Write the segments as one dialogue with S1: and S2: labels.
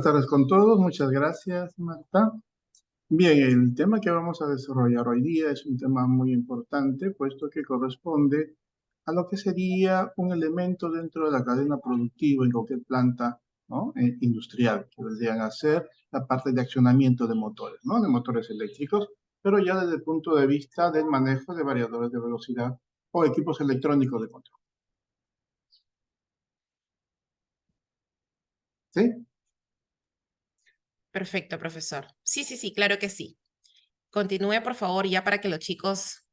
S1: Buenas tardes con todos, muchas gracias, Marta. Bien, el tema que vamos a desarrollar hoy día es un tema muy importante, puesto que corresponde a lo que sería un elemento dentro de la cadena productiva en cualquier planta, ¿no? Industrial, que vendrían a ser la parte de accionamiento de motores, ¿no? De motores eléctricos, pero ya desde el punto de vista del manejo de variadores de velocidad o equipos electrónicos de control. ¿Sí?
S2: Perfecto, profesor. Sí, claro que sí. Continúe, por favor, ya para que los chicos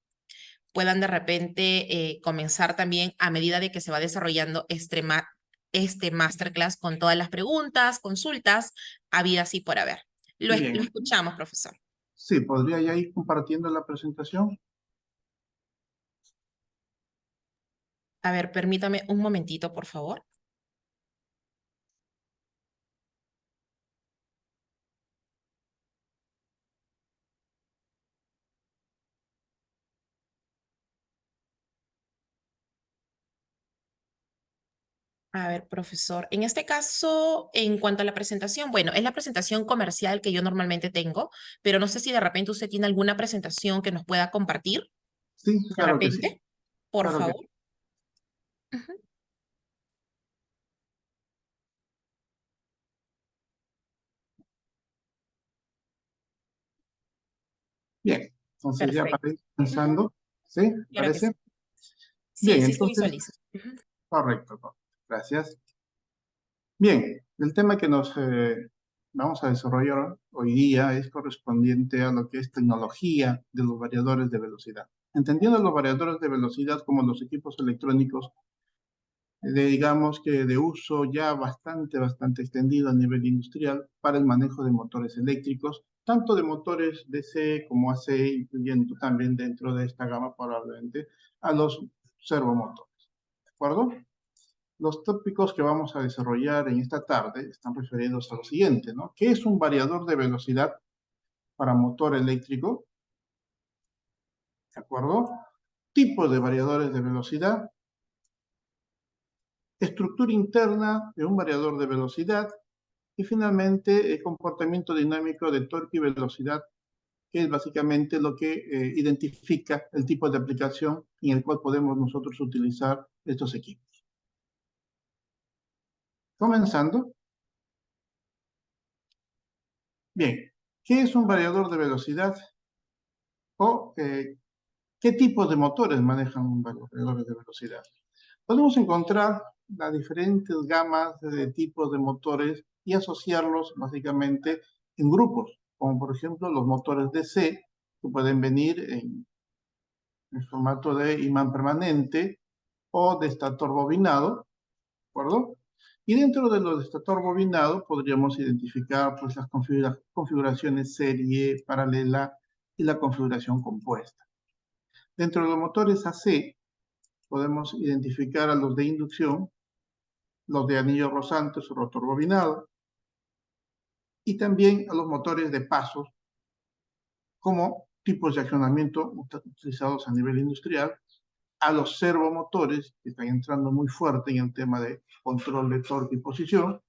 S2: puedan de repente comenzar también a medida de que se va desarrollando este masterclass con todas las preguntas, consultas, habidas y por haber. Lo
S1: Bien,
S2: escuchamos, profesor.
S1: sí, ¿podría ya ir compartiendo la presentación?
S2: A ver, permítame un momentito, por favor. A ver, profesor, en este caso, en cuanto a la presentación, bueno, es la presentación comercial que yo normalmente tengo, pero no sé si de repente usted tiene alguna presentación que nos pueda compartir,
S1: Sí,
S2: de
S1: claro que sí,
S2: repente, por
S1: claro que
S2: favor.
S1: sí.
S2: Ujú.
S1: Bien, entonces ya para
S2: Perfecto.
S1: ir
S2: Ujú.
S1: pensando, ¿sí?
S2: Claro que
S1: ¿Parece?
S2: sí. Sí,
S1: Bien,
S2: sí se
S1: entonces,
S2: visualiza. Ujú.
S1: correcto, correcto. Gracias. Bien, el tema que nos vamos a desarrollar hoy día es correspondiente a lo que es tecnología de los variadores de velocidad. Entendiendo los variadores de velocidad como los equipos electrónicos digamos que de uso ya bastante extendido a nivel industrial para el manejo de motores eléctricos, tanto de motores DC como AC, incluyendo también dentro de esta gama probablemente a los servomotores. ¿De acuerdo? Los tópicos que vamos a desarrollar en esta tarde están referidos a lo siguiente, ¿no? ¿Qué es un variador de velocidad para motor eléctrico? ¿De acuerdo? Tipos de variadores de velocidad, estructura interna de un variador de velocidad, y finalmente, el comportamiento dinámico de torque y velocidad, que es básicamente lo que identifica el tipo de aplicación en el cual podemos nosotros utilizar estos equipos. Comenzando. Bien, ¿qué es un variador de velocidad? O ¿qué tipos de motores manejan un variador de velocidad? Podemos encontrar las diferentes gamas de tipos de motores y asociarlos básicamente en grupos, como por ejemplo los motores DC, que pueden venir en formato de imán permanente o de estator bobinado, ¿de acuerdo? Y dentro de los de estator bobinado podríamos identificar pues, las configuraciones serie, paralela y la configuración compuesta. Dentro de los motores AC podemos identificar a los de inducción, los de anillo rozante o rotor bobinado, y también a los motores de pasos como tipos de accionamiento utilizados a nivel industrial, a los servomotores, que están entrando muy fuerte en el tema de control de torque y posición,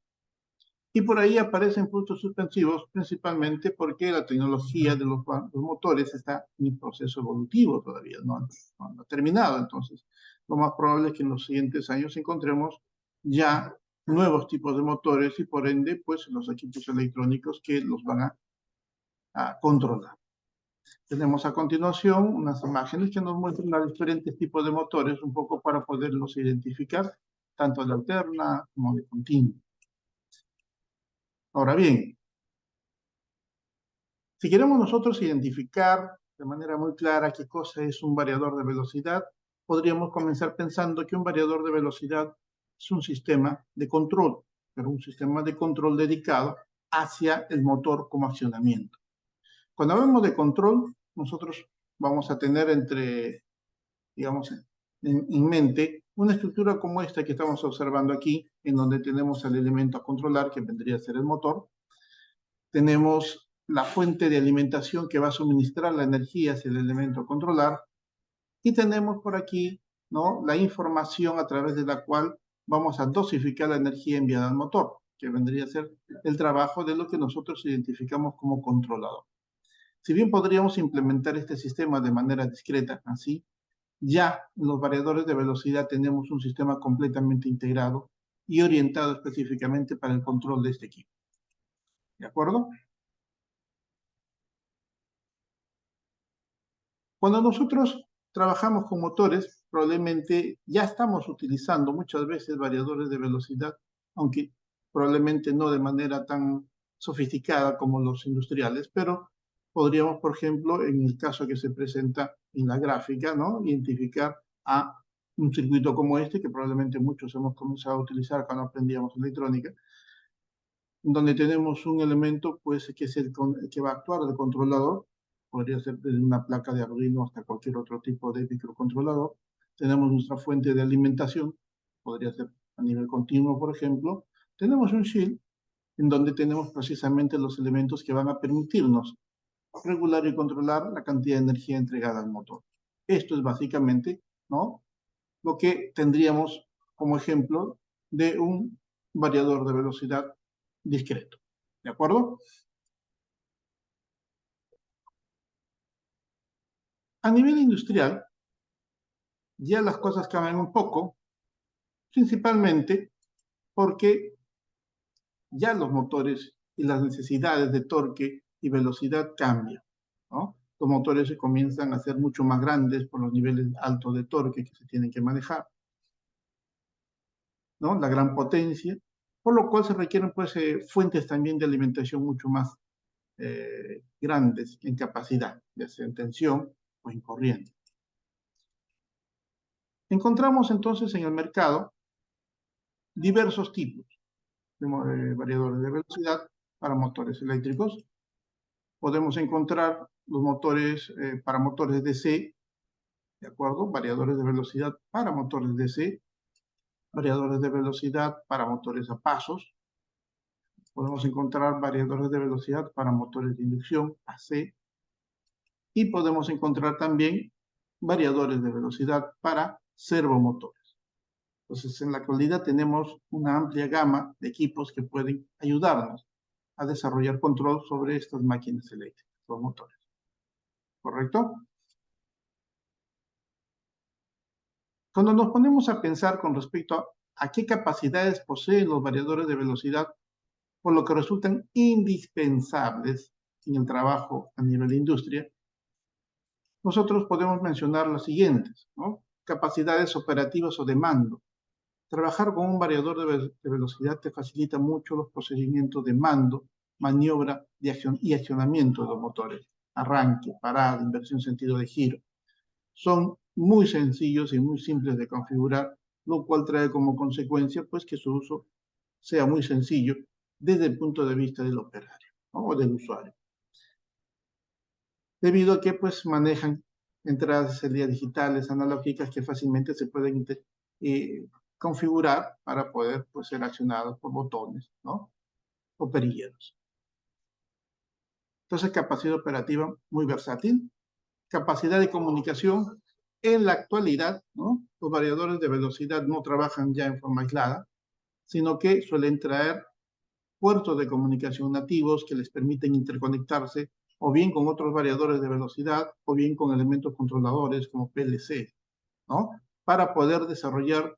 S1: y por ahí aparecen puntos suspensivos, principalmente porque la tecnología de los motores está en proceso evolutivo todavía, no ha terminado. Entonces, lo más probable es que en los siguientes años encontremos ya nuevos tipos de motores y por ende, pues, los equipos electrónicos que los van a controlar. Tenemos a continuación unas imágenes que nos muestran los diferentes tipos de motores, un poco para poderlos identificar, tanto de alterna como de continua. Ahora bien, si queremos nosotros identificar de manera muy clara qué cosa es un variador de velocidad, podríamos comenzar pensando que un variador de velocidad es un sistema de control, pero un sistema de control dedicado hacia el motor como accionamiento. Cuando hablamos de control, nosotros vamos a tener digamos, en mente una estructura como esta que estamos observando aquí, en donde tenemos el elemento a controlar, que vendría a ser el motor. Tenemos la fuente de alimentación que va a suministrar la energía hacia el elemento a controlar. Y tenemos por aquí, ¿no?, la información a través de la cual vamos a dosificar la energía enviada al motor. que vendría a ser el trabajo de lo que nosotros identificamos como controlador. Si bien podríamos implementar este sistema de manera discreta, así, ya en los variadores de velocidad tenemos un sistema completamente integrado y orientado específicamente para el control de este equipo. ¿De acuerdo? Cuando nosotros trabajamos con motores, probablemente ya estamos utilizando muchas veces variadores de velocidad, aunque probablemente no de manera tan sofisticada como los industriales, pero podríamos, por ejemplo, en el caso que se presenta en la gráfica, ¿no?, identificar a un circuito como este, que probablemente muchos hemos comenzado a utilizar cuando aprendíamos electrónica, donde tenemos un elemento pues, que, es que va a actuar de controlador, podría ser desde una placa de Arduino hasta cualquier otro tipo de microcontrolador. Tenemos nuestra fuente de alimentación, podría ser a nivel continuo, por ejemplo. Tenemos un shield en donde tenemos precisamente los elementos que van a permitirnos regular y controlar la cantidad de energía entregada al motor. Esto es básicamente, ¿no?, lo que tendríamos como ejemplo de un variador de velocidad discreto. ¿De acuerdo? A nivel industrial, ya las cosas cambian un poco, principalmente porque ya los motores y las necesidades de torque y velocidad cambian, ¿no? Los motores se comienzan a ser mucho más grandes por los niveles altos de torque que se tienen que manejar, ¿no?, la gran potencia, por lo cual se requieren pues, fuentes también de alimentación mucho más grandes en capacidad, ya sea en tensión o en corriente. Encontramos entonces en el mercado diversos tipos de variadores de velocidad para motores eléctricos. Podemos encontrar los motores para motores DC, ¿de acuerdo? Variadores de velocidad para motores DC, variadores de velocidad para motores a pasos. Podemos encontrar variadores de velocidad para motores de inducción, AC, y podemos encontrar también variadores de velocidad para servomotores. Entonces, en la actualidad tenemos una amplia gama de equipos que pueden ayudarnos a desarrollar control sobre estas máquinas eléctricas, los motores. ¿Correcto? Cuando nos ponemos a pensar con respecto a qué capacidades poseen los variadores de velocidad, por lo que resultan indispensables en el trabajo a nivel de industria, nosotros podemos mencionar las siguientes, ¿no? Capacidades operativas o de mando. Trabajar con un variador de velocidad te facilita mucho los procedimientos de mando, maniobra y accionamiento de los motores, arranque, parada, inversión sentido de giro. Son muy sencillos y muy simples de configurar, lo cual trae como consecuencia pues, que su uso sea muy sencillo desde el punto de vista del operario, ¿no?, o del usuario. Debido a que pues, manejan entradas de salida digitales, analógicas, que fácilmente se pueden configurar para poder pues, ser accionados por botones, ¿no?, o perilleros. Entonces, capacidad operativa muy versátil. Capacidad de comunicación. En la actualidad, ¿no?, los variadores de velocidad no trabajan ya en forma aislada, sino que suelen traer puertos de comunicación nativos que les permiten interconectarse o bien con otros variadores de velocidad o bien con elementos controladores como PLC, ¿no?, para poder desarrollar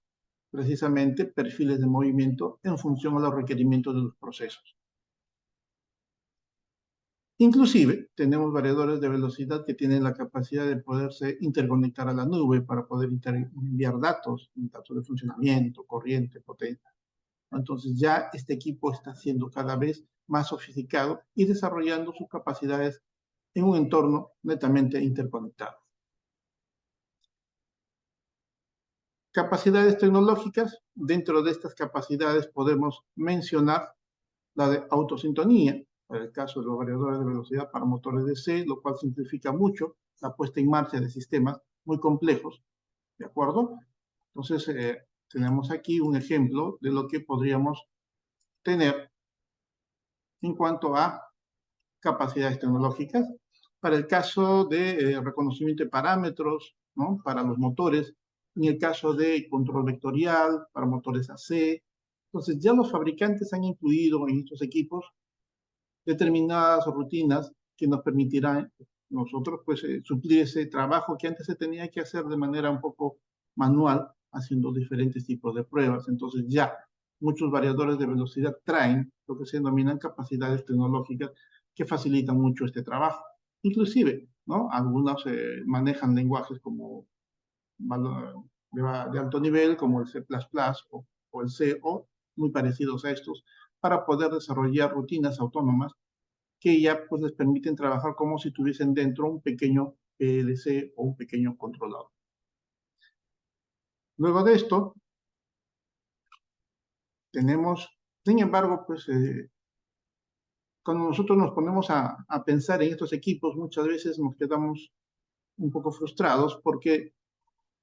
S1: precisamente perfiles de movimiento en función a los requerimientos de los procesos. Inclusive, tenemos variadores de velocidad que tienen la capacidad de poderse interconectar a la nube para poder enviar datos de funcionamiento, corriente, potencia. Entonces ya este equipo está siendo cada vez más sofisticado y desarrollando sus capacidades en un entorno netamente interconectado. Capacidades tecnológicas. Dentro de estas capacidades podemos mencionar la de autosintonía, para el caso de los variadores de velocidad para motores DC, lo cual simplifica mucho la puesta en marcha de sistemas muy complejos, ¿de acuerdo? Entonces, tenemos aquí un ejemplo de lo que podríamos tener en cuanto a capacidades tecnológicas. Para el caso de reconocimiento de parámetros, ¿no?, para los motores, en el caso de control vectorial, para motores AC, Entonces, ya los fabricantes han incluido en estos equipos determinadas rutinas que nos permitirán nosotros pues suplir ese trabajo que antes se tenía que hacer de manera un poco manual, haciendo diferentes tipos de pruebas. Entonces ya muchos variadores de velocidad traen lo que se denominan capacidades tecnológicas que facilitan mucho este trabajo. Inclusive, ¿no? Algunos manejan lenguajes como de alto nivel, como el C++ o el C, o muy parecidos a estos, para poder desarrollar rutinas autónomas que ya pues les permiten trabajar como si tuviesen dentro un pequeño PLC o un pequeño controlador. Luego de esto, tenemos, sin embargo, pues cuando nosotros nos ponemos a pensar en estos equipos, muchas veces nos quedamos un poco frustrados porque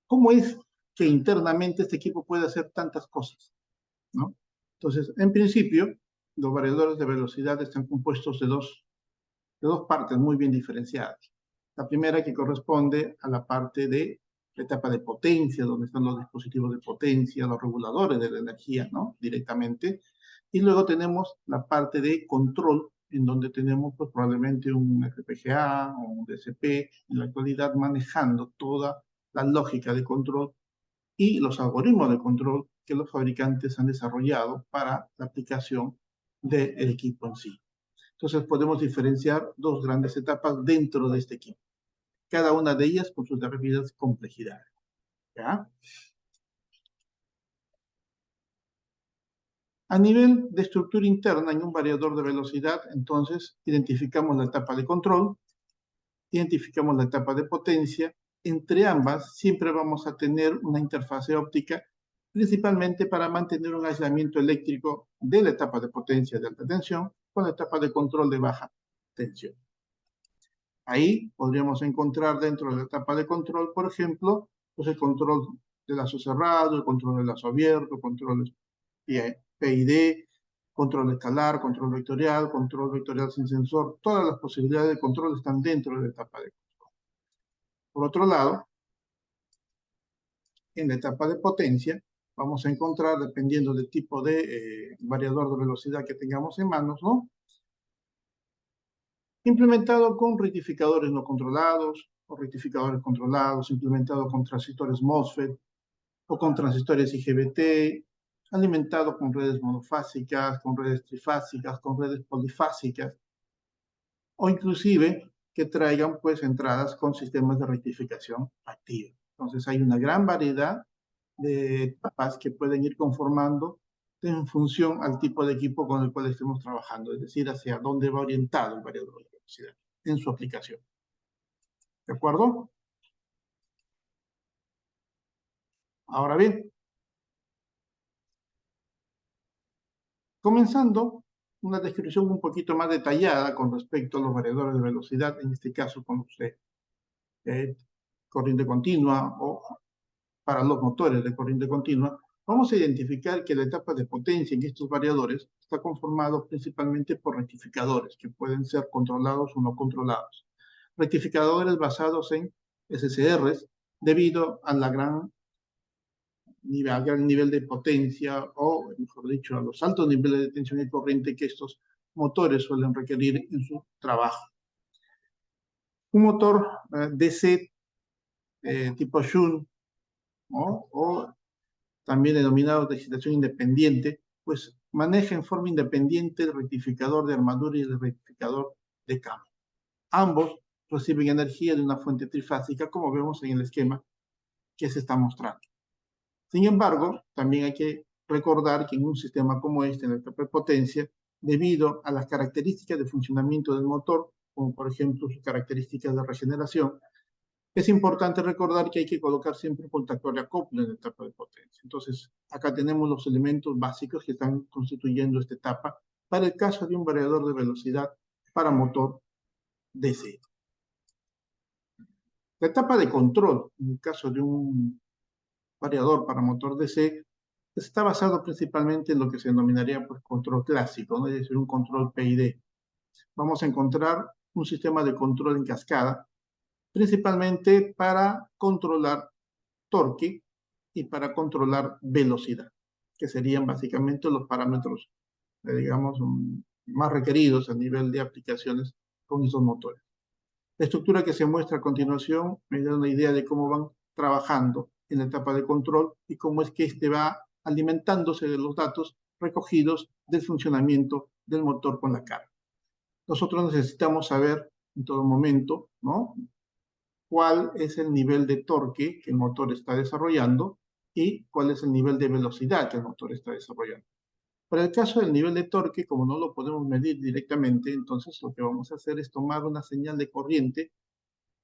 S1: ¿cómo es que internamente este equipo puede hacer tantas cosas? ¿No? Entonces, en principio, los variadores de velocidad están compuestos de dos partes muy bien diferenciadas. La primera que corresponde a la parte de la etapa de potencia, donde están los dispositivos de potencia, los reguladores de la energía, ¿no? Directamente. Y luego tenemos la parte de control, en donde tenemos pues, probablemente un FPGA o un DSP, en la actualidad manejando toda la lógica de control y los algoritmos de control que los fabricantes han desarrollado para la aplicación del equipo en sí. Entonces podemos diferenciar dos grandes etapas dentro de este equipo, cada una de ellas con sus debidas complejidades. ¿Ya? A nivel de estructura interna en un variador de velocidad, entonces identificamos la etapa de control, identificamos la etapa de potencia. Entre ambas siempre vamos a tener una interfase óptica, principalmente para mantener un aislamiento eléctrico de la etapa de potencia de alta tensión con la etapa de control de baja tensión. Ahí podríamos encontrar dentro de la etapa de control, por ejemplo, pues el control de lazo cerrado, el control de lazo abierto, control PID, control escalar, control vectorial sin sensor. Todas las posibilidades de control están dentro de la etapa de control. Por otro lado, en la etapa de potencia, vamos a encontrar, dependiendo del tipo de variador de velocidad que tengamos en manos, ¿no? Implementado con rectificadores no controlados o rectificadores controlados, implementado con transistores MOSFET o con transistores IGBT, alimentado con redes monofásicas, con redes trifásicas, con redes polifásicas, o inclusive que traigan pues entradas con sistemas de rectificación activa. Entonces hay una gran variedad de etapas que pueden ir conformando en función al tipo de equipo con el cual estemos trabajando, es decir, hacia dónde va orientado el variador de velocidad en su aplicación. ¿De acuerdo? Ahora bien, comenzando una descripción un poquito más detallada con respecto a los variadores de velocidad, en este caso con usted, corriente continua o para los motores de corriente continua, vamos a identificar que la etapa de potencia en estos variadores está conformado principalmente por rectificadores que pueden ser controlados o no controlados. Rectificadores basados en SCRs debido a la gran nivel de potencia o, mejor dicho, a los altos niveles de tensión y corriente que estos motores suelen requerir en su trabajo. Un motor DC tipo Shunt, ¿no? O también denominado de excitación independiente, pues maneja en forma independiente el rectificador de armadura y el rectificador de campo. Ambos reciben energía de una fuente trifásica, como vemos en el esquema que se está mostrando. Sin embargo, también hay que recordar que en un sistema como este, en la etapa de potencia, debido a las características de funcionamiento del motor, como por ejemplo sus características de regeneración, es importante recordar que hay que colocar siempre un contactor de acople en la etapa de potencia. Entonces, acá tenemos los elementos básicos que están constituyendo esta etapa para el caso de un variador de velocidad para motor DC. La etapa de control, en el caso de un variador para motor DC, está basado principalmente en lo que se denominaría pues, control clásico, ¿no? Es decir, un control PID. Vamos a encontrar un sistema de control en cascada, principalmente para controlar torque y para controlar velocidad. que serían básicamente los parámetros, digamos, más requeridos a nivel de aplicaciones con esos motores. La estructura que se muestra a continuación me da una idea de cómo van trabajando en la etapa de control y cómo es que este va alimentándose de los datos recogidos del funcionamiento del motor con la carga. Nosotros necesitamos saber en todo momento, ¿no?, cuál es el nivel de torque que el motor está desarrollando y cuál es el nivel de velocidad que el motor está desarrollando. Para el caso del nivel de torque, como no lo podemos medir directamente, entonces lo que vamos a hacer es tomar una señal de corriente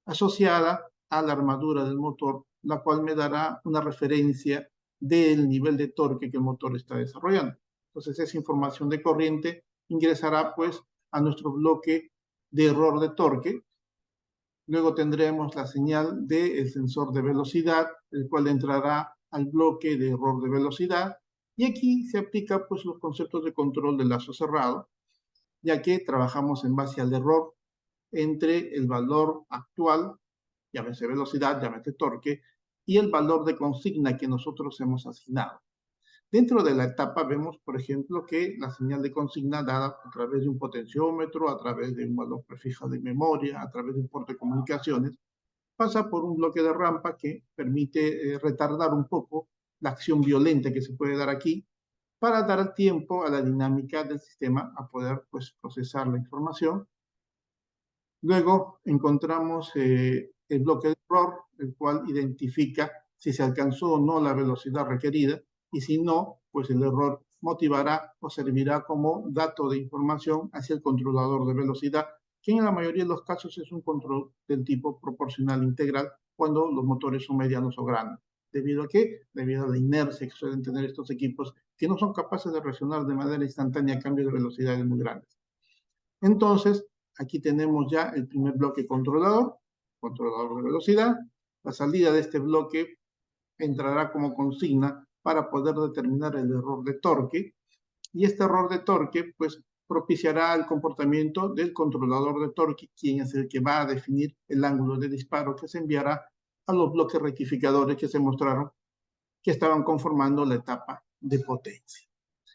S1: asociada a la armadura del motor, la cual me dará una referencia del nivel de torque que el motor está desarrollando. Entonces, esa información de corriente ingresará pues a nuestro bloque de error de torque. Luego tendremos la señal del sensor de velocidad, el cual entrará al bloque de error de velocidad. Y aquí se aplica pues los conceptos de control de lazo cerrado, ya que trabajamos en base al error entre el valor actual, llámese velocidad, llámese torque, y el valor de consigna que nosotros hemos asignado. Dentro de la etapa vemos, por ejemplo, que la señal de consigna dada a través de un potenciómetro, a través de un valor prefijado de memoria, a través de un puerto de comunicaciones, pasa por un bloque de rampa que permite retardar un poco la acción violenta que se puede dar aquí para dar tiempo a la dinámica del sistema a poder pues, procesar la información. Luego encontramos el bloque de error, el cual identifica si se alcanzó o no la velocidad requerida, y si no, pues el error motivará o servirá como dato de información hacia el controlador de velocidad, que en la mayoría de los casos es un control del tipo proporcional integral cuando los motores son medianos o grandes. ¿Debido a qué? Debido a la inercia que suelen tener estos equipos, que no son capaces de reaccionar de manera instantánea a cambios de velocidades muy grandes. Entonces, aquí tenemos ya el primer bloque controlador de velocidad. La salida de este bloque entrará como consigna para poder determinar el error de torque. Y este error de torque, pues, propiciará el comportamiento del controlador de torque, quien es el que va a definir el ángulo de disparo que se enviará a los bloques rectificadores que se mostraron que estaban conformando la etapa de potencia.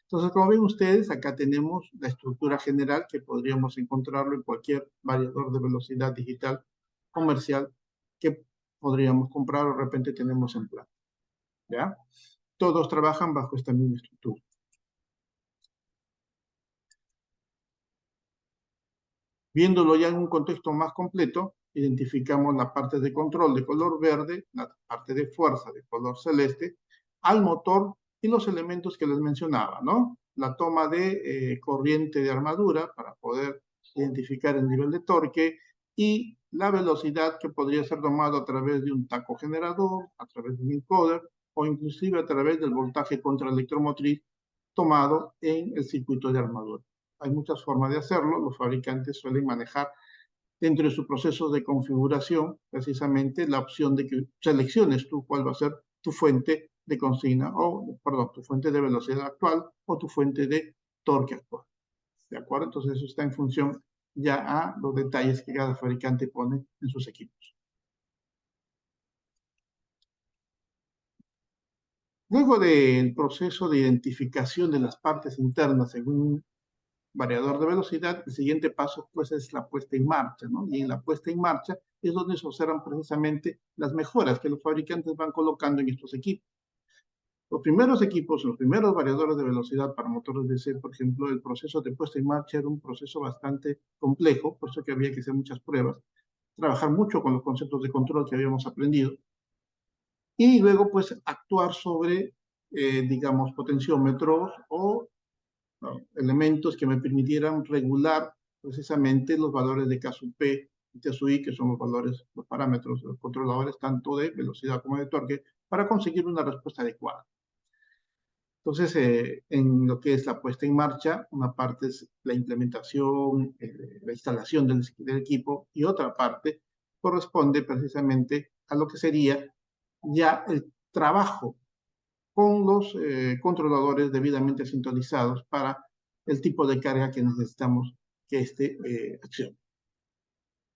S1: Entonces, como ven ustedes, acá tenemos la estructura general que podríamos encontrarlo en cualquier variador de velocidad digital comercial que podríamos comprar o de repente tenemos en planta. ¿Ya? Todos trabajan bajo esta misma estructura. Viéndolo ya en un contexto más completo, identificamos la parte de control de color verde, la parte de fuerza de color celeste, al motor y los elementos que les mencionaba, ¿no? La toma de corriente de armadura para poder identificar el nivel de torque y la velocidad que podría ser tomado a través de un taco generador, a través de un encoder o inclusive a través del voltaje contraelectromotriz tomado en el circuito de armadura. Hay muchas formas de hacerlo. Los fabricantes suelen manejar dentro de su proceso de configuración precisamente la opción de que selecciones tú cuál va a ser tu fuente de consigna o, perdón, tu fuente de velocidad actual o tu fuente de torque actual. ¿De acuerdo? Entonces eso está en función ya a los detalles que cada fabricante pone en sus equipos. Luego del proceso de identificación de las partes internas según variador de velocidad, el siguiente paso pues es la puesta en marcha, ¿no? Y en la puesta en marcha es donde se observan precisamente las mejoras que los fabricantes van colocando en estos equipos. Los primeros equipos, los primeros variadores de velocidad para motores DC, por ejemplo, el proceso de puesta en marcha era un proceso bastante complejo, por eso que había que hacer muchas pruebas, trabajar mucho con los conceptos de control que habíamos aprendido, y luego pues actuar sobre, digamos, potenciómetros o ¿no? Elementos que me permitieran regular precisamente los valores de K sub P y T sub I, que son los valores, los parámetros, los controladores tanto de velocidad como de torque, para conseguir una respuesta adecuada. Entonces, en lo que es la puesta en marcha, una parte es la implementación, la instalación del equipo, y otra parte corresponde precisamente a lo que sería ya el trabajo con los controladores debidamente sintonizados para el tipo de carga que necesitamos que accione.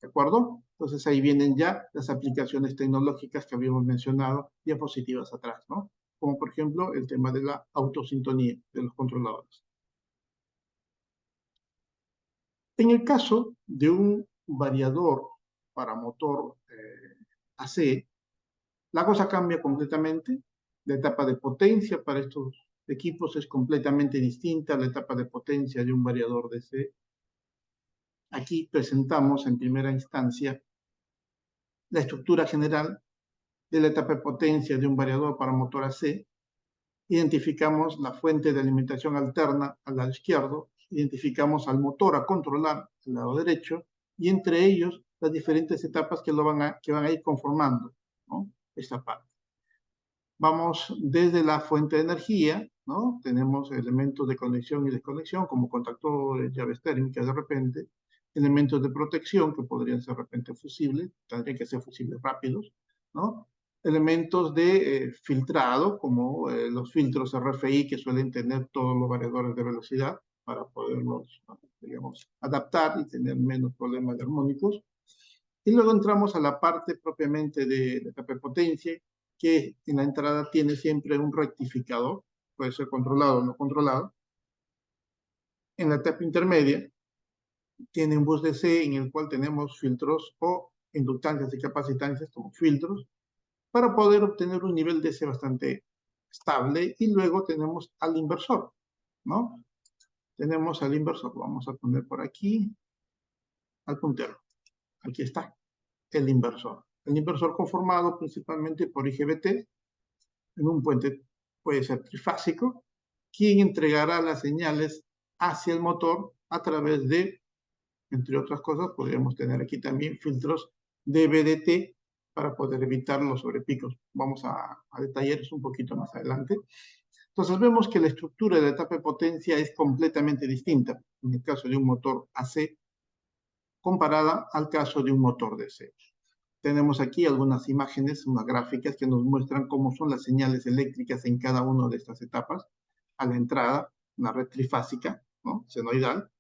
S1: ¿De acuerdo? Entonces ahí vienen ya las aplicaciones tecnológicas que habíamos mencionado, diapositivas atrás, ¿no? como por ejemplo el tema de la autosintonía de los controladores. En el caso de un variador para motor AC, la cosa cambia completamente. La etapa de potencia para estos equipos es completamente distinta a la etapa de potencia de un variador DC. Aquí presentamos en primera instancia la estructura general de la etapa de potencia de un variador para motor AC. Identificamos la fuente de alimentación alterna al lado izquierdo, identificamos al motor a controlar al lado derecho, y entre ellos las diferentes etapas que van a ir conformando, ¿no?, esta parte. Vamos desde la fuente de energía, ¿no? Tenemos elementos de conexión y desconexión, como contactores, llaves térmicas de repente, elementos de protección, que podrían ser de repente fusibles, tendrían que ser fusibles rápidos, ¿no? Elementos de filtrado, como los filtros RFI, que suelen tener todos los variadores de velocidad, para poderlos, digamos, adaptar y tener menos problemas de armónicos. Y luego entramos a la parte propiamente de la etapa de potencia, que en la entrada tiene siempre un rectificador, puede ser controlado o no controlado. En la etapa intermedia tiene un bus DC en el cual tenemos filtros o inductancias y capacitancias como filtros, para poder obtener un nivel DC bastante estable. Y luego tenemos al inversor, ¿no? Tenemos al inversor, vamos a poner por aquí, al puntero. Aquí está, el inversor. El inversor conformado principalmente por IGBT, en un puente puede ser trifásico, quien entregará las señales hacia el motor a través de, entre otras cosas, podríamos tener aquí también filtros de BDT para poder evitar los sobrepicos. Vamos a detallar eso un poquito más adelante. Entonces vemos que la estructura de la etapa de potencia es completamente distinta en el caso de un motor AC comparada al caso de un motor DC. Tenemos aquí algunas imágenes, unas gráficas que nos muestran cómo son las señales eléctricas en cada una de estas etapas. A la entrada, una red trifásica, ¿no?, senoidal.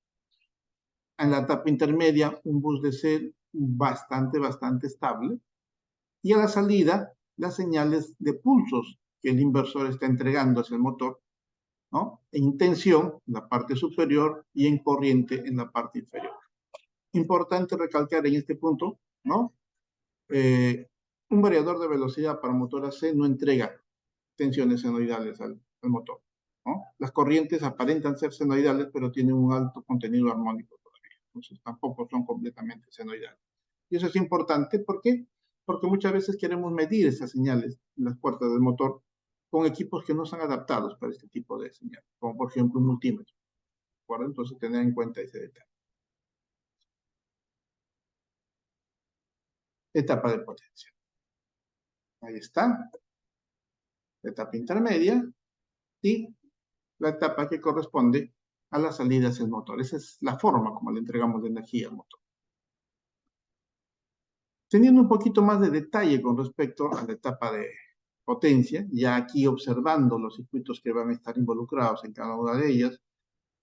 S1: En la etapa intermedia, un bus DC bastante estable. Y a la salida, las señales de pulsos que el inversor está entregando hacia el motor, ¿no?, en tensión en la parte superior y en corriente en la parte inferior. Importante recalcar en este punto, ¿no?, un variador de velocidad para motor AC no entrega tensiones senoidales al motor, ¿no? Las corrientes aparentan ser senoidales, pero tienen un alto contenido armónico todavía. Entonces tampoco son completamente senoidales. Y eso es importante, ¿por qué? Porque muchas veces queremos medir esas señales en las puertas del motor con equipos que no son adaptados para este tipo de señales, como por ejemplo un multímetro, ¿de acuerdo? Entonces tener en cuenta ese detalle. Etapa de potencia. Ahí está. Etapa intermedia y la etapa que corresponde a la salida hacia el motor. Esa es la forma como le entregamos la energía al motor. Teniendo un poquito más de detalle con respecto a la etapa de potencia, ya aquí observando los circuitos que van a estar involucrados en cada una de ellas,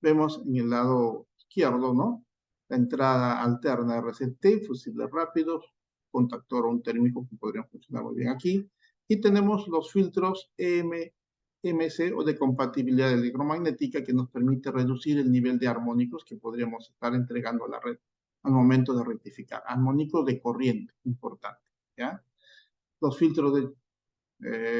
S1: vemos en el lado izquierdo, ¿no?, la entrada alterna RCT, fusibles rápidos, contactor o un térmico que podrían funcionar muy bien aquí, y tenemos los filtros MC o de compatibilidad electromagnética, que nos permite reducir el nivel de armónicos que podríamos estar entregando a la red al momento de rectificar. Armónicos de corriente, importante, ¿ya? Los filtros de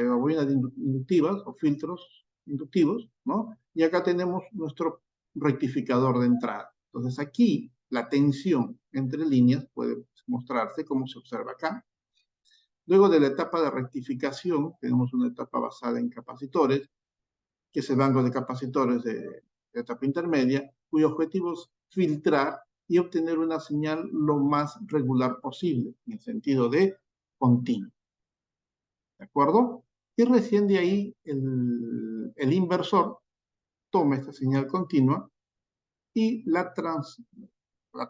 S1: bobinas inductivas o filtros inductivos, ¿no? Y acá tenemos nuestro rectificador de entrada. Entonces aquí la tensión entre líneas puede mostrarse como se observa acá. Luego de la etapa de rectificación, tenemos una etapa basada en capacitores, que es el banco de capacitores de etapa intermedia, cuyo objetivo es filtrar y obtener una señal lo más regular posible, en el sentido de continuo. ¿De acuerdo? Y recién de ahí el inversor toma esta señal continua y la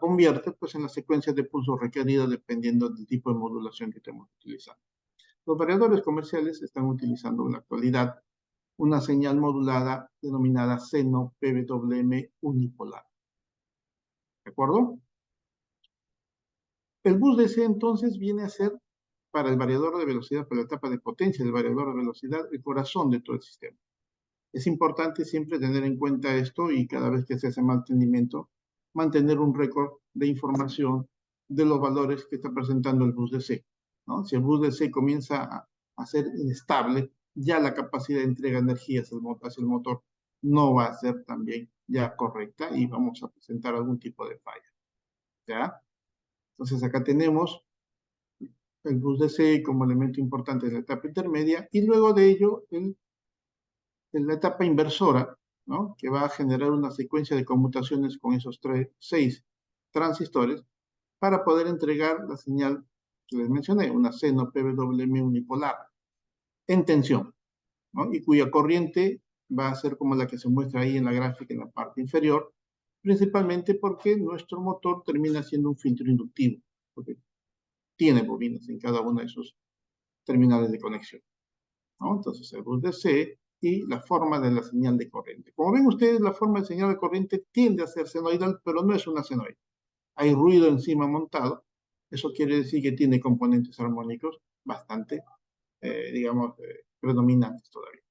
S1: convierte pues en la secuencia de pulsos requerida dependiendo del tipo de modulación que estemos utilizando. Los variadores comerciales están utilizando en la actualidad una señal modulada denominada seno PWM unipolar. ¿De acuerdo? El bus DC entonces viene a ser para el variador de velocidad, para la etapa de potencia del variador de velocidad, el corazón de todo el sistema. Es importante siempre tener en cuenta esto y cada vez que se hace mantenimiento, mantener un récord de información de los valores que está presentando el bus DC, ¿no? Si el bus DC comienza a ser inestable, ya la capacidad de entrega de energía hacia el motor no va a ser también ya correcta y vamos a presentar algún tipo de falla, ¿ya? Entonces acá tenemos el bus DC como elemento importante de la etapa intermedia y luego de ello en la etapa inversora, ¿no? Que va a generar una secuencia de conmutaciones con esos 6 transistores para poder entregar la señal que les mencioné, una seno PWM unipolar en tensión, ¿no? Y cuya corriente va a ser como la que se muestra ahí en la gráfica en la parte inferior, principalmente porque nuestro motor termina siendo un filtro inductivo, porque tiene bobinas en cada una de sus terminales de conexión, ¿no? Entonces el bus DC y la forma de la señal de corriente. Como ven ustedes, la forma de señal de corriente tiende a ser senoidal, pero no es una senoide. Hay ruido encima montado. Eso quiere decir que tiene componentes armónicos bastante, digamos, predominantes todavía.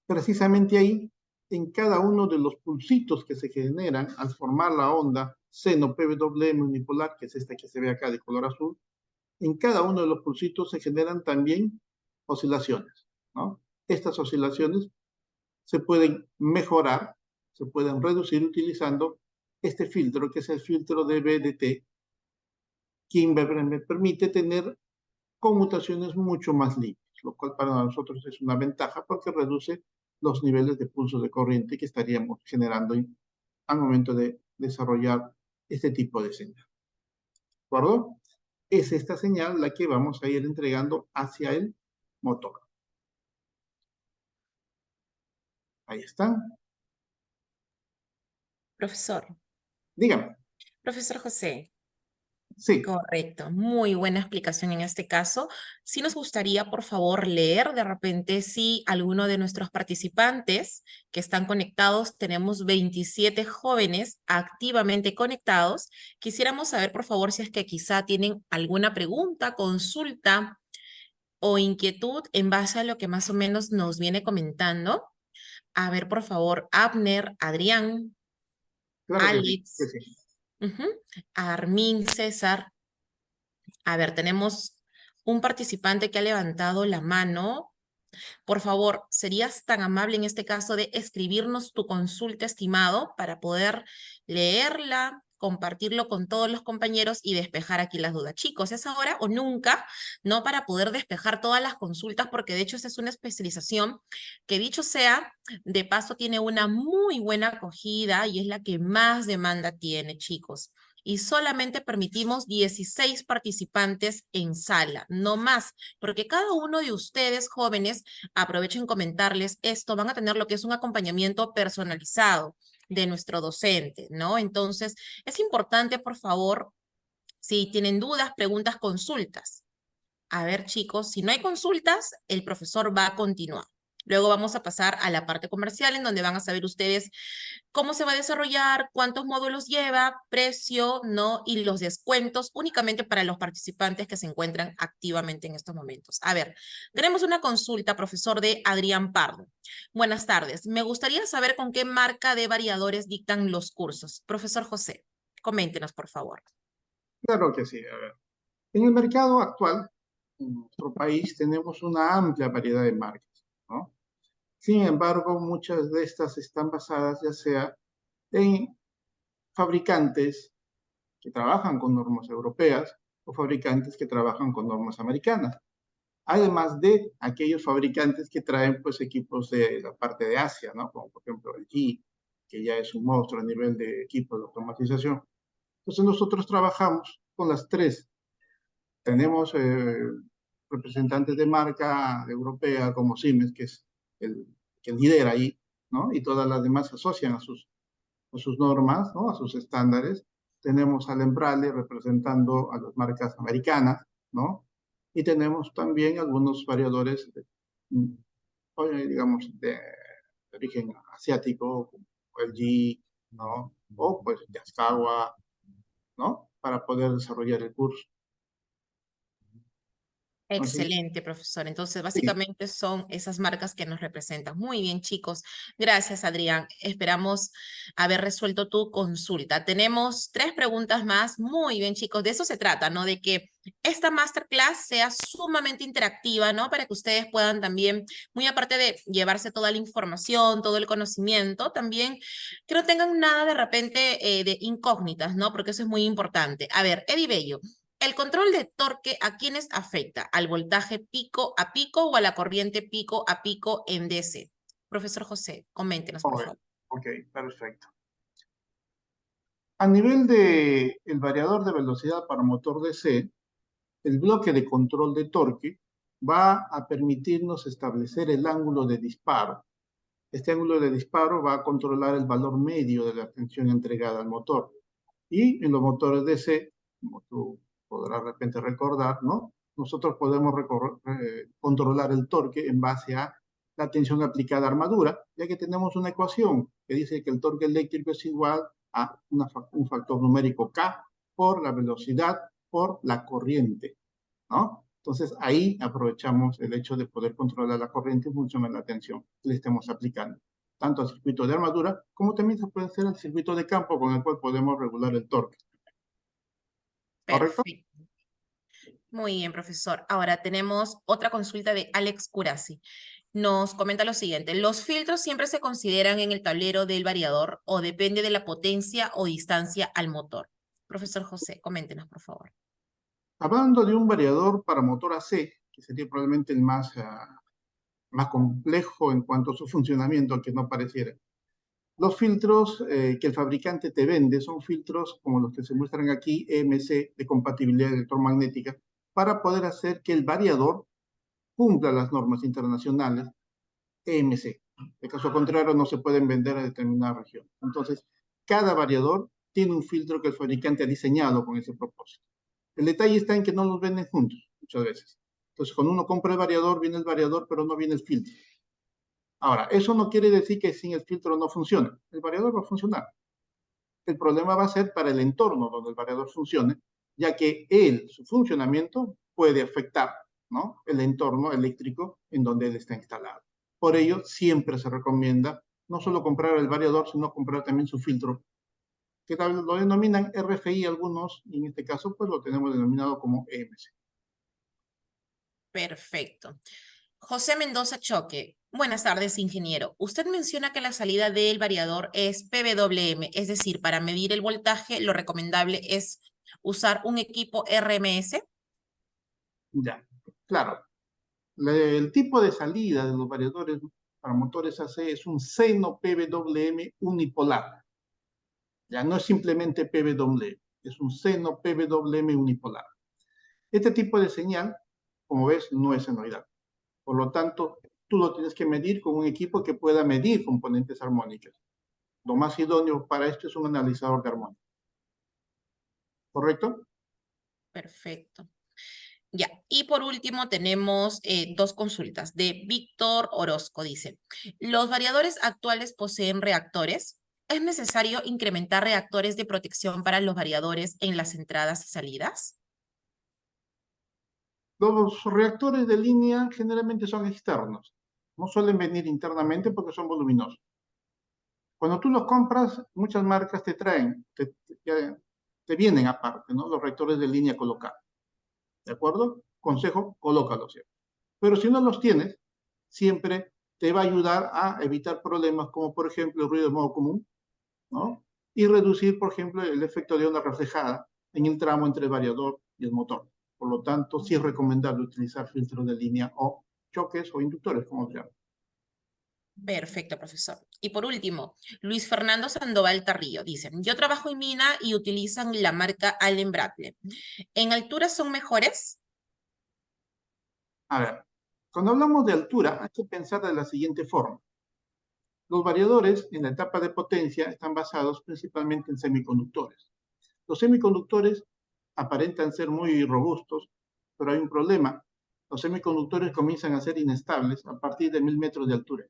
S1: Precisamente ahí, en cada uno de los pulsitos que se generan al formar la onda seno PWM unipolar, que es esta que se ve acá de color azul, en cada uno de los pulsitos se generan también oscilaciones, ¿no? Estas oscilaciones se pueden mejorar, se pueden reducir utilizando este filtro, que es el filtro de BDT, que me permite tener conmutaciones mucho más limpias, lo cual para nosotros es una ventaja porque reduce los niveles de pulsos de corriente que estaríamos generando al momento de desarrollar este tipo de señal. ¿De acuerdo? Es esta señal la que vamos a ir entregando hacia el motor. Ahí está.
S2: Profesor,
S1: Dígame.
S2: profesor José.
S1: Sí,
S2: Correcto, muy buena explicación en este caso. Sí nos gustaría, por favor, leer de repente si alguno de nuestros participantes que están conectados, tenemos 27 jóvenes activamente conectados. Quisiéramos saber, por favor, si es que quizá tienen alguna pregunta, consulta o inquietud en base a lo que más o menos nos viene comentando. A ver, por favor, Abner, Adrián,
S1: claro que sí. Que
S2: Alex,
S1: sí.
S2: ujú, Armin, César. A ver, tenemos un participante que ha levantado la mano. Por favor, ¿serías tan amable en este caso de escribirnos tu consulta, estimado, para poder leerla, compartirlo con todos los compañeros y despejar aquí las dudas? Chicos, ¿es ahora o nunca? No, para poder despejar todas las consultas, porque de hecho esta es una especialización que, dicho sea, de paso tiene una muy buena acogida y es la que más demanda tiene, chicos. Y solamente permitimos 16 participantes en sala, no más, porque cada uno de ustedes, jóvenes, aprovecho en comentarles esto, van a tener lo que es un acompañamiento personalizado de nuestro docente, ¿no? Entonces, es importante, por favor, si tienen dudas, preguntas, consultas. A ver, chicos, si no hay consultas, el profesor va a continuar. Luego vamos a pasar a la parte comercial en donde van a saber ustedes cómo se va a desarrollar, cuántos módulos lleva, precio, ¿no? Y los descuentos únicamente para los participantes que se encuentran activamente en estos momentos. A ver, tenemos una consulta, profesor, de Adrián Pardo. Buenas tardes. Me gustaría saber con qué marca de variadores dictan los cursos. Profesor José, coméntenos, por favor.
S1: Claro que sí. A ver. En el mercado actual, en nuestro país, tenemos una amplia variedad de marcas, ¿no? Sin embargo, muchas de estas están basadas ya sea en fabricantes que trabajan con normas europeas o fabricantes que trabajan con normas americanas. Además de aquellos fabricantes que traen pues equipos de la parte de Asia, ¿no? Como por ejemplo el G, que ya es un monstruo a nivel de equipos de automatización. Entonces nosotros trabajamos con las tres. Tenemos representantes de marca europea como Siemens, que es el que lidera ahí, ¿no? Y todas las demás se asocian a sus normas, ¿no? A sus estándares. Tenemos al Embraer representando a las marcas americanas, ¿no? Y tenemos también algunos variadores, digamos, de origen asiático, como el G, ¿no? O pues Yaskawa, ¿no? Para poder desarrollar el curso. Entonces,
S2: Excelente, profesor. Entonces,
S1: sí,
S2: básicamente son esas marcas que nos representan. Muy bien, chicos. Gracias, Adrián. Esperamos haber resuelto tu consulta. Tenemos 3 preguntas más. Muy bien, chicos. De eso se trata, ¿no? De que esta masterclass sea sumamente interactiva, ¿no? Para que ustedes puedan también, muy aparte de llevarse toda la información, todo el conocimiento, también que no tengan nada de repente de incógnitas, ¿no? Porque eso es muy importante. A ver, Eddie Bello. ¿El control de torque a quiénes afecta? ¿Al voltaje pico a pico o a la corriente pico a pico en DC? Profesor José, coméntenos, por
S1: ok,
S2: favor.
S1: ok, perfecto. A nivel de el variador de velocidad para motor DC, el bloque de control de torque va a permitirnos establecer el ángulo de disparo. Este ángulo de disparo va a controlar el valor medio de la tensión entregada al motor. Y en los motores DC, como tú podrás de repente recordar, ¿no? Nosotros podemos controlar el torque en base a la tensión aplicada a armadura, ya que tenemos una ecuación que dice que el torque eléctrico es igual a un factor numérico K por la velocidad por la corriente, ¿no? Entonces ahí aprovechamos el hecho de poder controlar la corriente en función de la tensión que le estemos aplicando, tanto al circuito de armadura como también se puede hacer al circuito de campo con el cual podemos regular el torque. ¿Correcto?
S2: Perfecto. Muy bien, profesor. Ahora tenemos otra consulta de Alex Curasi. Nos comenta lo siguiente. ¿Los filtros siempre se consideran en el tablero del variador o depende de la potencia o distancia al motor? Profesor José, coméntenos, por favor.
S1: Hablando de un variador para motor AC, que sería probablemente el más complejo en cuanto a su funcionamiento, que no pareciera. Los filtros que el fabricante te vende son filtros como los que se muestran aquí, EMC, de compatibilidad electromagnética, para poder hacer que el variador cumpla las normas internacionales EMC. De caso contrario, no se pueden vender a determinada región. Entonces, cada variador tiene un filtro que el fabricante ha diseñado con ese propósito. El detalle está en que no los venden juntos, muchas veces. Entonces, cuando uno compra el variador, viene el variador, pero no viene el filtro. Ahora, eso no quiere decir que sin el filtro no funcione. El variador va a funcionar. El problema va a ser para el entorno donde el variador funcione, ya que su funcionamiento puede afectar, ¿no?, el entorno eléctrico en donde él está instalado. Por ello, siempre se recomienda no solo comprar el variador, sino comprar también su filtro, que lo denominan RFI algunos, y en este caso pues lo tenemos denominado como EMC.
S2: Perfecto. José Mendoza Choque. Buenas tardes, ingeniero. Usted menciona que la salida del variador es PWM, es decir, para medir el voltaje, lo recomendable es usar un equipo RMS.
S1: Ya, claro. El tipo de salida de los variadores para motores AC es un seno PWM unipolar. Ya no es simplemente PWM, es un seno PWM unipolar. Este tipo de señal, como ves, no es senoidal. Por lo tanto, tú lo tienes que medir con un equipo que pueda medir componentes armónicas. Lo más idóneo para esto es un analizador de armónica. ¿Correcto?
S2: Perfecto. Ya, y por último tenemos 2 consultas de Víctor Orozco. Dice, ¿los variadores actuales poseen reactores? ¿Es necesario incrementar reactores de protección para los variadores en las entradas y salidas?
S1: Los reactores de línea generalmente son externos. No suelen venir internamente porque son voluminosos. Cuando tú los compras, muchas marcas te traen, te vienen aparte, ¿no?, los reactores de línea colocados. ¿De acuerdo? Consejo, colócalos siempre. Pero si no los tienes, siempre te va a ayudar a evitar problemas como, por ejemplo, el ruido de modo común, ¿no? Y reducir, por ejemplo, el efecto de onda reflejada en el tramo entre el variador y el motor. Por lo tanto, sí es recomendable utilizar filtros de línea o choques o inductores, como se llama.
S2: Perfecto, profesor. Y por último, Luis Fernando Sandoval Tarrillo dice, yo trabajo en mina y utilizan la marca Allen Bradley. ¿En altura son mejores?
S1: A ver, cuando hablamos de altura, hay que pensar de la siguiente forma. Los variadores en la etapa de potencia están basados principalmente en semiconductores. Los semiconductores aparentan ser muy robustos, pero hay un problema. Los semiconductores comienzan a ser inestables a partir de 1000 metros de altura.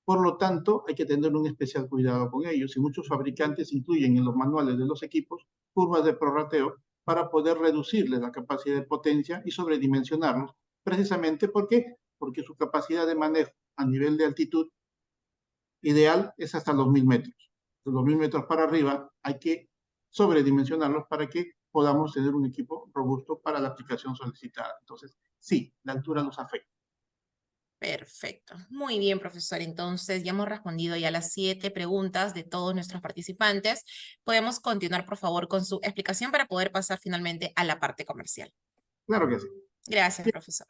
S1: Por lo tanto, hay que tener un especial cuidado con ellos y muchos fabricantes incluyen en los manuales de los equipos curvas de prorrateo para poder reducirles la capacidad de potencia y sobredimensionarlos. Precisamente porque su capacidad de manejo a nivel de altitud ideal es hasta los 1000 metros. De los 1000 metros para arriba hay que sobredimensionarlos para que podamos tener un equipo robusto para la aplicación solicitada. Entonces, sí, la altura nos afecta.
S2: Perfecto. Muy bien, profesor. Entonces, ya hemos respondido ya las 7 preguntas de todos nuestros participantes. Podemos continuar, por favor, con su explicación para poder pasar finalmente a la parte comercial.
S1: Claro que sí.
S2: Gracias, profesor.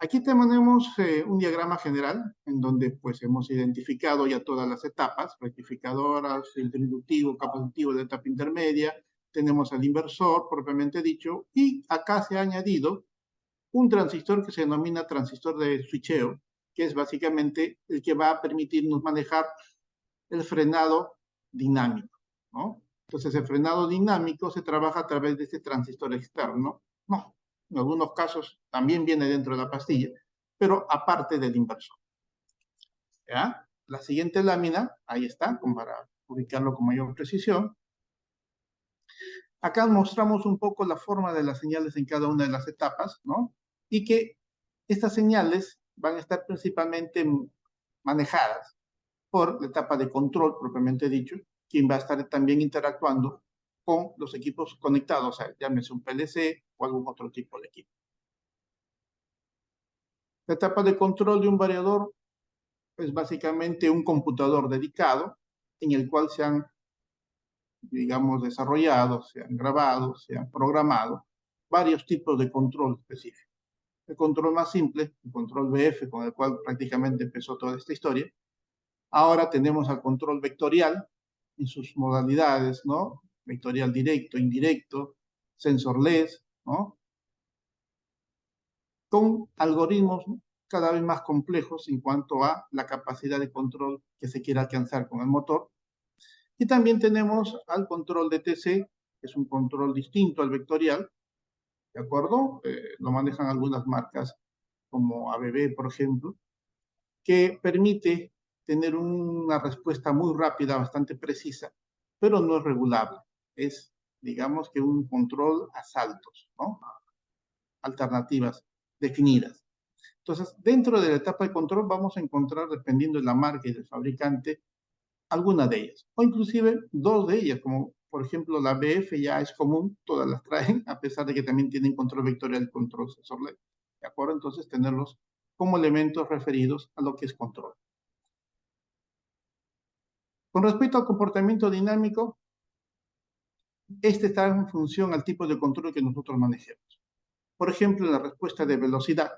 S1: Aquí tenemos un diagrama general en donde pues hemos identificado ya todas las etapas, rectificadoras, filtro inductivo, capacitivo de etapa intermedia, tenemos al inversor propiamente dicho, y acá se ha añadido un transistor que se denomina transistor de switcheo, que es básicamente el que va a permitirnos manejar el frenado dinámico, ¿no? Entonces, el frenado dinámico se trabaja a través de este transistor externo. No, en algunos casos también viene dentro de la pastilla, pero aparte del inversor. ¿Ya? La siguiente lámina, ahí está, como para ubicarlo con mayor precisión. Acá mostramos un poco la forma de las señales en cada una de las etapas, ¿no? Y que estas señales van a estar principalmente manejadas por la etapa de control, propiamente dicho, quien va a estar también interactuando con los equipos conectados, o sea, llámese un PLC o algún otro tipo de equipo. La etapa de control de un variador es básicamente un computador dedicado en el cual se han, digamos, desarrollado, se han grabado, se han programado varios tipos de control específicos. El control más simple, el control BF, con el cual prácticamente empezó toda esta historia. Ahora tenemos al control vectorial en sus modalidades, ¿no? Vectorial directo, indirecto, sensorless, ¿no? Con algoritmos cada vez más complejos en cuanto a la capacidad de control que se quiera alcanzar con el motor. Y también tenemos al control DTC, que es un control distinto al vectorial, ¿de acuerdo? Lo manejan algunas marcas como ABB, por ejemplo, que permite tener una respuesta muy rápida, bastante precisa, pero no es regulable. Es, digamos que un control a saltos, ¿no? Alternativas definidas. Entonces, dentro de la etapa de control vamos a encontrar, dependiendo de la marca y del fabricante, alguna de ellas, o inclusive dos de ellas, como por ejemplo la BF ya es común, todas las traen, a pesar de que también tienen control vectorial y control sensorless. ¿De acuerdo? Entonces, tenerlos como elementos referidos a lo que es control. Con respecto al comportamiento dinámico, este está en función al tipo de control que nosotros manejemos. Por ejemplo, en la respuesta de velocidad,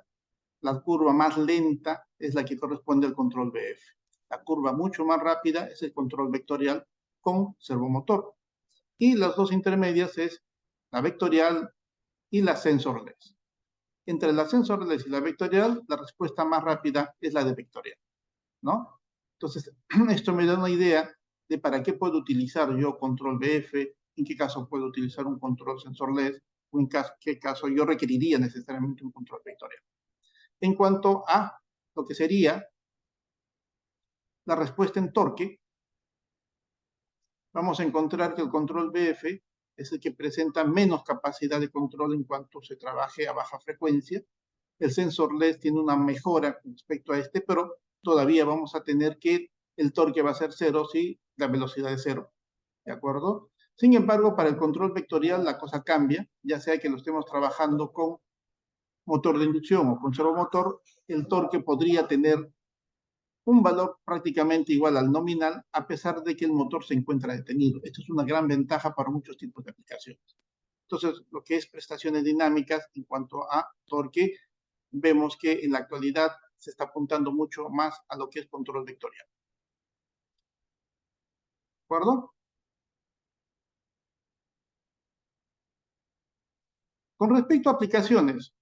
S1: la curva más lenta es la que corresponde al control BF. La curva mucho más rápida es el control vectorial con servomotor. Y las dos intermedias es la vectorial y la sensorless. Entre la sensorless y la vectorial, la respuesta más rápida es la de vectorial, ¿no? Entonces, esto me da una idea de para qué puedo utilizar yo control BF, en qué caso puedo utilizar un control sensorless, o en qué caso yo requeriría necesariamente un control vectorial. En cuanto a lo que sería la respuesta en torque, vamos a encontrar que el control BF es el que presenta menos capacidad de control en cuanto se trabaje a baja frecuencia. El sensorless tiene una mejora respecto a este, pero todavía vamos a tener que el torque va a ser cero si la velocidad es cero, ¿de acuerdo? Sin embargo, para el control vectorial la cosa cambia, ya sea que lo estemos trabajando con motor de inducción o con servomotor, el torque podría tener un valor prácticamente igual al nominal, a pesar de que el motor se encuentra detenido. Esto es una gran ventaja para muchos tipos de aplicaciones. Entonces, lo que es prestaciones dinámicas en cuanto a torque, vemos que en la actualidad se está apuntando mucho más a lo que es control vectorial. ¿De acuerdo? Con respecto a aplicaciones,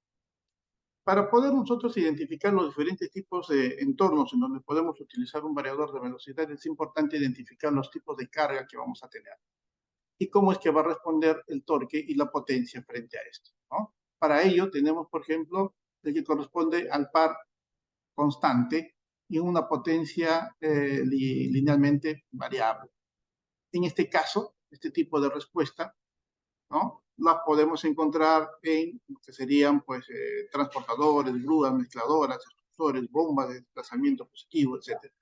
S1: para poder nosotros identificar los diferentes tipos de entornos en donde podemos utilizar un variador de velocidad, es importante identificar los tipos de carga que vamos a tener y cómo es que va a responder el torque y la potencia frente a esto, ¿no? Para ello tenemos, por ejemplo, el que corresponde al par constante y una potencia linealmente variable. En este caso, este tipo de respuesta ¿no? Las podemos encontrar en lo que serían, pues, transportadores, grúas, mezcladoras, extrusores, bombas de desplazamiento positivo, etc.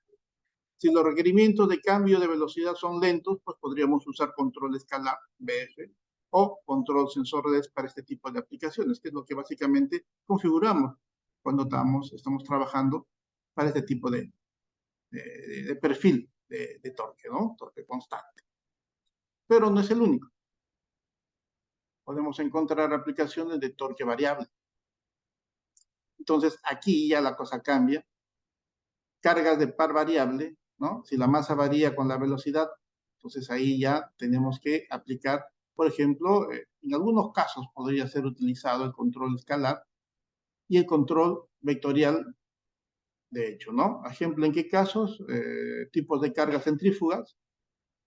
S1: Si los requerimientos de cambio de velocidad son lentos, pues podríamos usar control escalar, BF, o control sensor-less para este tipo de aplicaciones, que es lo que básicamente configuramos cuando estamos trabajando para este tipo de perfil de torque, ¿no? Torque constante. Pero no es el único. Podemos encontrar aplicaciones de torque variable. Entonces, aquí ya la cosa cambia. Cargas de par variable, ¿no? Si la masa varía con la velocidad, entonces ahí ya tenemos que aplicar, por ejemplo, en algunos casos podría ser utilizado el control escalar y el control vectorial, de hecho, ¿no? Ejemplo, ¿en qué casos? Tipos de cargas centrífugas,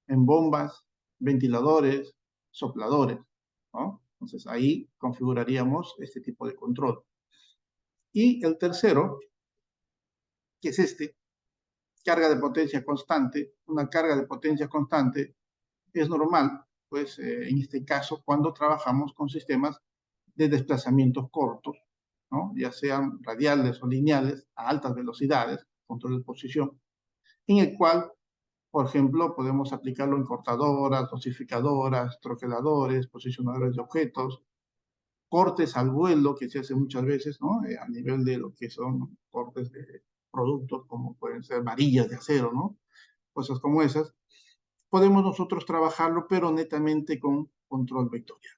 S1: en bombas, ventiladores, sopladores, ¿no? Entonces ahí configuraríamos este tipo de control. Y el tercero, que es este, carga de potencia constante. Una carga de potencia constante es normal, pues en este caso, cuando trabajamos con sistemas de desplazamientos cortos, ¿no? Ya sean radiales o lineales a altas velocidades, control de posición, en el cual, por ejemplo, podemos aplicarlo en cortadoras, dosificadoras, troqueladores, posicionadores de objetos, cortes al vuelo, que se hace muchas veces, ¿no? A nivel de lo que son cortes de productos, como pueden ser varillas de acero, ¿no? Cosas como esas. Podemos nosotros trabajarlo, pero netamente con control vectorial,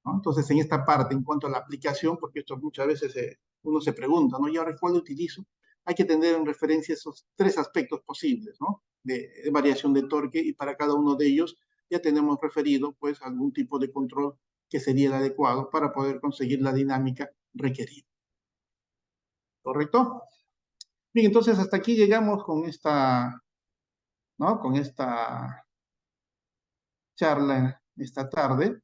S1: ¿no? Entonces, en esta parte, en cuanto a la aplicación, porque esto muchas veces uno se pregunta, ¿no? ¿Y ahora cuál utilizo? Hay que tener en referencia esos tres aspectos posibles, ¿no? De variación de torque, y para cada uno de ellos ya tenemos referido, pues, algún tipo de control que sería el adecuado para poder conseguir la dinámica requerida. ¿Correcto? Bien, entonces hasta aquí llegamos con esta, ¿no? Con esta charla esta tarde.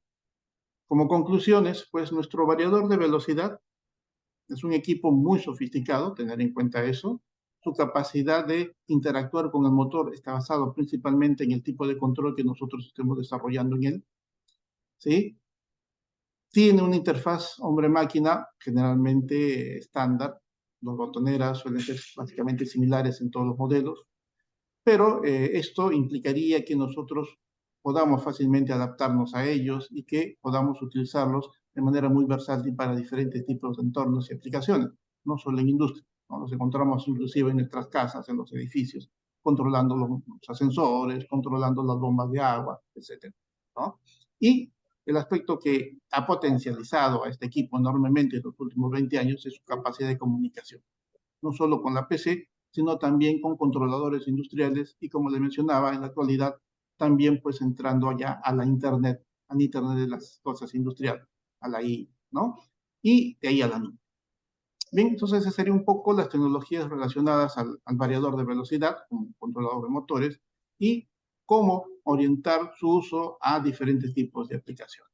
S1: Como conclusiones, pues nuestro variador de velocidad es un equipo muy sofisticado, tener en cuenta eso. Su capacidad de interactuar con el motor está basado principalmente en el tipo de control que nosotros estemos desarrollando en él, ¿sí? Tiene una interfaz hombre-máquina generalmente estándar. Las botoneras suelen ser básicamente similares en todos los modelos, pero esto implicaría que nosotros podamos fácilmente adaptarnos a ellos y que podamos utilizarlos de manera muy versátil para diferentes tipos de entornos y aplicaciones, no solo en industria, ¿no? Los encontramos inclusive en nuestras casas, en los edificios, controlando los ascensores, controlando las bombas de agua, etc., ¿no? Y el aspecto que ha potencializado a este equipo enormemente en los últimos 20 años es su capacidad de comunicación, no solo con la PC, sino también con controladores industriales y, como le mencionaba, en la actualidad también pues entrando ya a la Internet, al Internet de las cosas industriales, a la I, ¿no? Y de ahí a la nube. Bien, entonces esas serían un poco las tecnologías relacionadas al variador de velocidad, como controlador de motores, y cómo orientar su uso a diferentes tipos de aplicaciones.